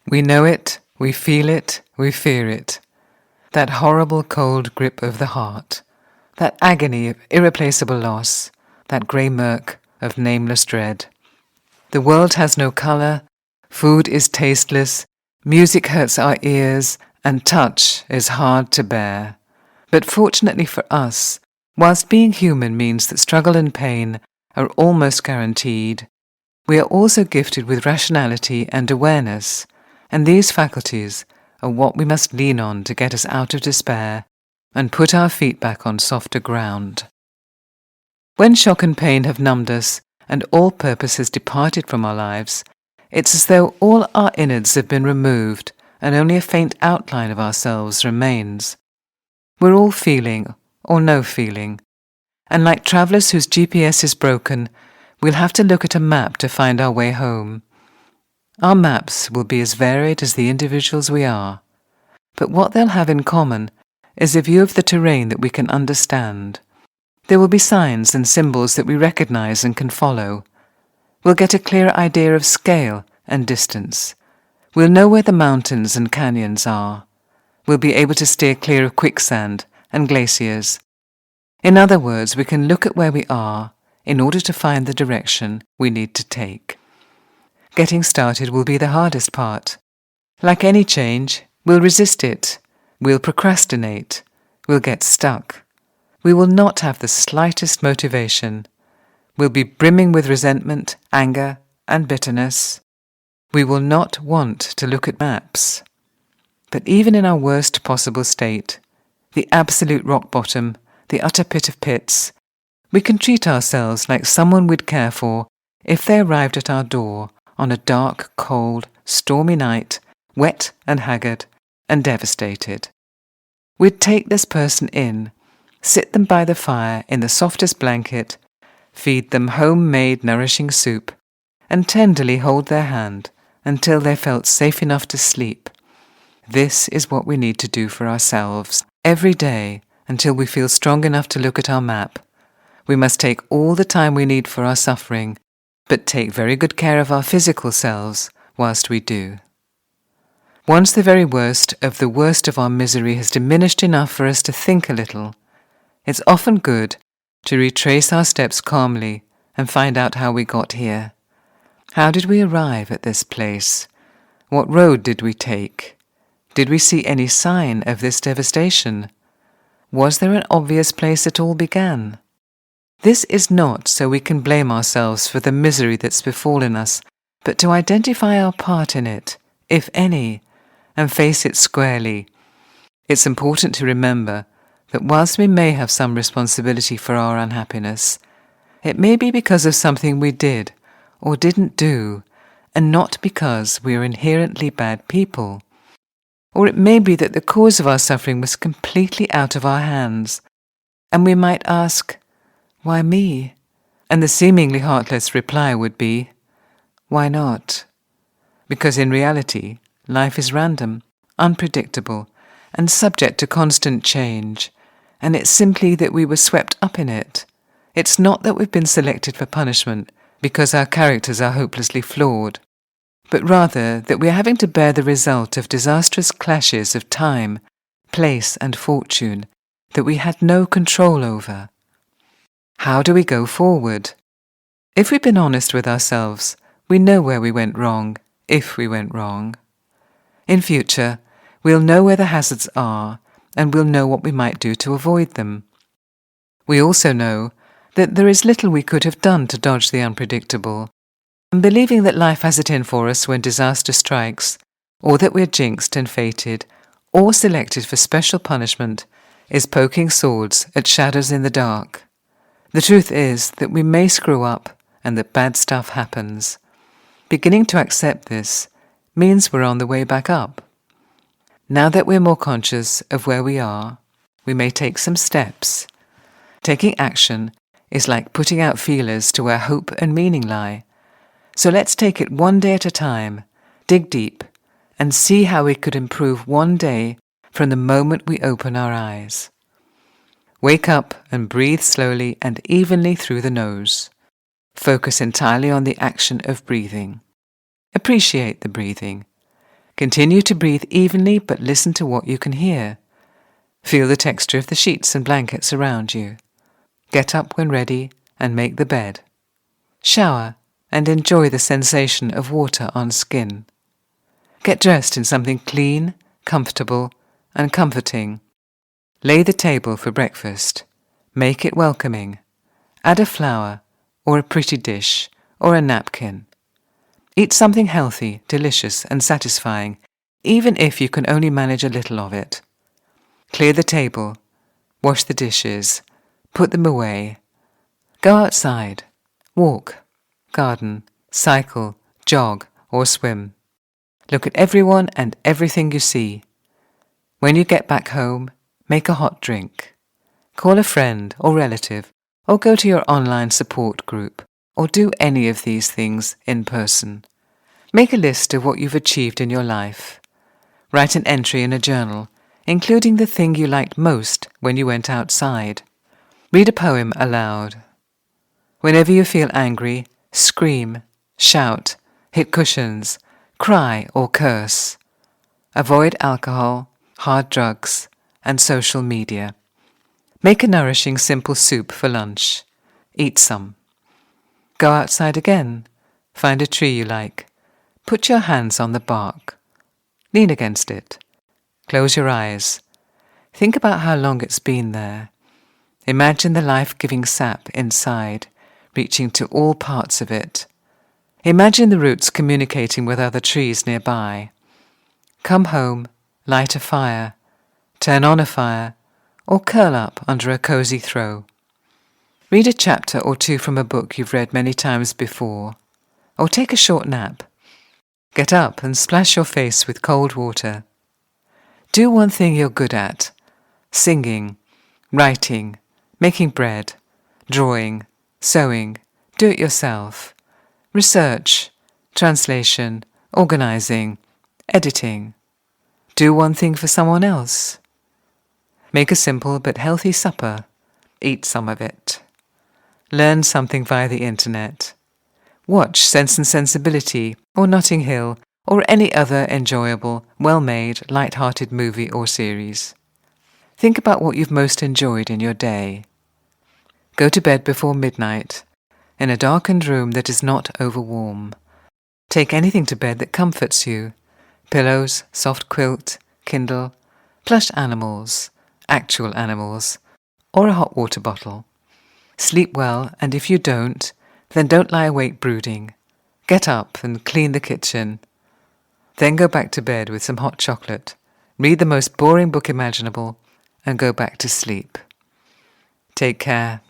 We know it, we feel it, we fear it. That horrible cold grip of the heart, that agony of irreplaceable loss, that grey murk of nameless dread. The world has no colour, food is tasteless, music hurts our ears, and touch is hard to bear. But fortunately for us, whilst being human means that struggle and pain are almost guaranteed, we are also gifted with rationality and awareness, and these faculties are what we must lean on to get us out of despair and put our feet back on softer ground. When shock and pain have numbed us and all purpose has departed from our lives, it's as though all our innards have been removed and only a faint outline of ourselves remains. We're all feeling, or no feeling, and like travellers whose GPS is broken, we'll have to look at a map to find our way home. Our maps will be as varied as the individuals we are, but what they'll have in common is a view of the terrain that we can understand. There will be signs and symbols that we recognize and can follow. We'll get a clearer idea of scale and distance. We'll know where the mountains and canyons are. We'll be able to steer clear of quicksand and glaciers. In other words, we can look at where we are in order to find the direction we need to take. Getting started will be the hardest part. Like any change, we'll resist it. We'll procrastinate. We'll get stuck. We will not have the slightest motivation. We'll be brimming with resentment, anger, and bitterness. We will not want to look at maps. But even in our worst possible state, the absolute rock bottom, the utter pit of pits, we can treat ourselves like someone we'd care for if they arrived at our door on a dark, cold, stormy night, wet and haggard and devastated. We'd take this person in, sit them by the fire in the softest blanket, feed them homemade nourishing soup, and tenderly hold their hand until they felt safe enough to sleep. This is what we need to do for ourselves every day until we feel strong enough to look at our map. We must take all the time we need for our suffering, but take very good care of our physical selves whilst we do. Once the very worst of our misery has diminished enough for us to think a little, it's often good to retrace our steps calmly and find out how we got here. How did we arrive at this place? What road did we take? Did we see any sign of this devastation? Was there an obvious place it all began? This is not so we can blame ourselves for the misery that's befallen us, but to identify our part in it, if any, and face it squarely. It's important to remember that whilst we may have some responsibility for our unhappiness, it may be because of something we did or didn't do, and not because we are inherently bad people. Or it may be that the cause of our suffering was completely out of our hands, and we might ask, "Why me?" And the seemingly heartless reply would be, "Why not?" Because in reality, life is random, unpredictable, and subject to constant change, and it's simply that we were swept up in it. It's not that we've been selected for punishment because our characters are hopelessly flawed, but rather that we are having to bear the result of disastrous clashes of time, place, and fortune that we had no control over. How do we go forward? If we've been honest with ourselves, we know where we went wrong, if we went wrong. In future, we'll know where the hazards are, and we'll know what we might do to avoid them. We also know that there is little we could have done to dodge the unpredictable, and believing that life has it in for us when disaster strikes, or that we're jinxed and fated, or selected for special punishment, is poking swords at shadows in the dark. The truth is that we may screw up and that bad stuff happens. Beginning to accept this means we're on the way back up. Now that we're more conscious of where we are, we may take some steps. Taking action is like putting out feelers to where hope and meaning lie. So let's take it one day at a time, dig deep, and see how we could improve one day from the moment we open our eyes. Wake up and breathe slowly and evenly through the nose. Focus entirely on the action of breathing. Appreciate the breathing. Continue to breathe evenly, but listen to what you can hear. Feel the texture of the sheets and blankets around you. Get up when ready and make the bed. Shower and enjoy the sensation of water on skin. Get dressed in something clean, comfortable, and comforting. Lay the table for breakfast. Make it welcoming. Add a flower, or a pretty dish, or a napkin. Eat something healthy, delicious, and satisfying, even if you can only manage a little of it. Clear the table. Wash the dishes. Put them away. Go outside. Walk, garden, cycle, jog, or swim. Look at everyone and everything you see. When you get back home, make a hot drink. Call a friend or relative, or go to your online support group, or do any of these things in person. Make a list of what you've achieved in your life. Write an entry in a journal, including the thing you liked most when you went outside. Read a poem aloud. Whenever you feel angry, scream, shout, hit cushions, cry or curse. Avoid alcohol, hard drugs, and social media. Make a nourishing simple soup for lunch. Eat some. Go outside again. Find a tree you like. Put your hands on the bark. Lean against it. Close your eyes. Think about how long it's been there. Imagine the life-giving sap inside, reaching to all parts of it. Imagine the roots communicating with other trees nearby. Come home, light a fire, turn on a fire, or curl up under a cozy throw. Read a chapter or two from a book you've read many times before, or take a short nap. Get up and splash your face with cold water. Do one thing you're good at: singing, writing, making bread, drawing, sewing, do it yourself, research, translation, organizing, editing. Do one thing for someone else. Make a simple but healthy supper. Eat some of it. Learn something via the internet. Watch Sense and Sensibility or Notting Hill or any other enjoyable, well-made, light-hearted movie or series. Think about what you've most enjoyed in your day. Go to bed before midnight, in a darkened room that is not overwarm. Take anything to bed that comforts you: pillows, soft quilt, Kindle, plush animals, actual animals, or a hot water bottle. Sleep well, and if you don't, then don't lie awake brooding. Get up and clean the kitchen. Then go back to bed with some hot chocolate, read the most boring book imaginable, and go back to sleep. Take care.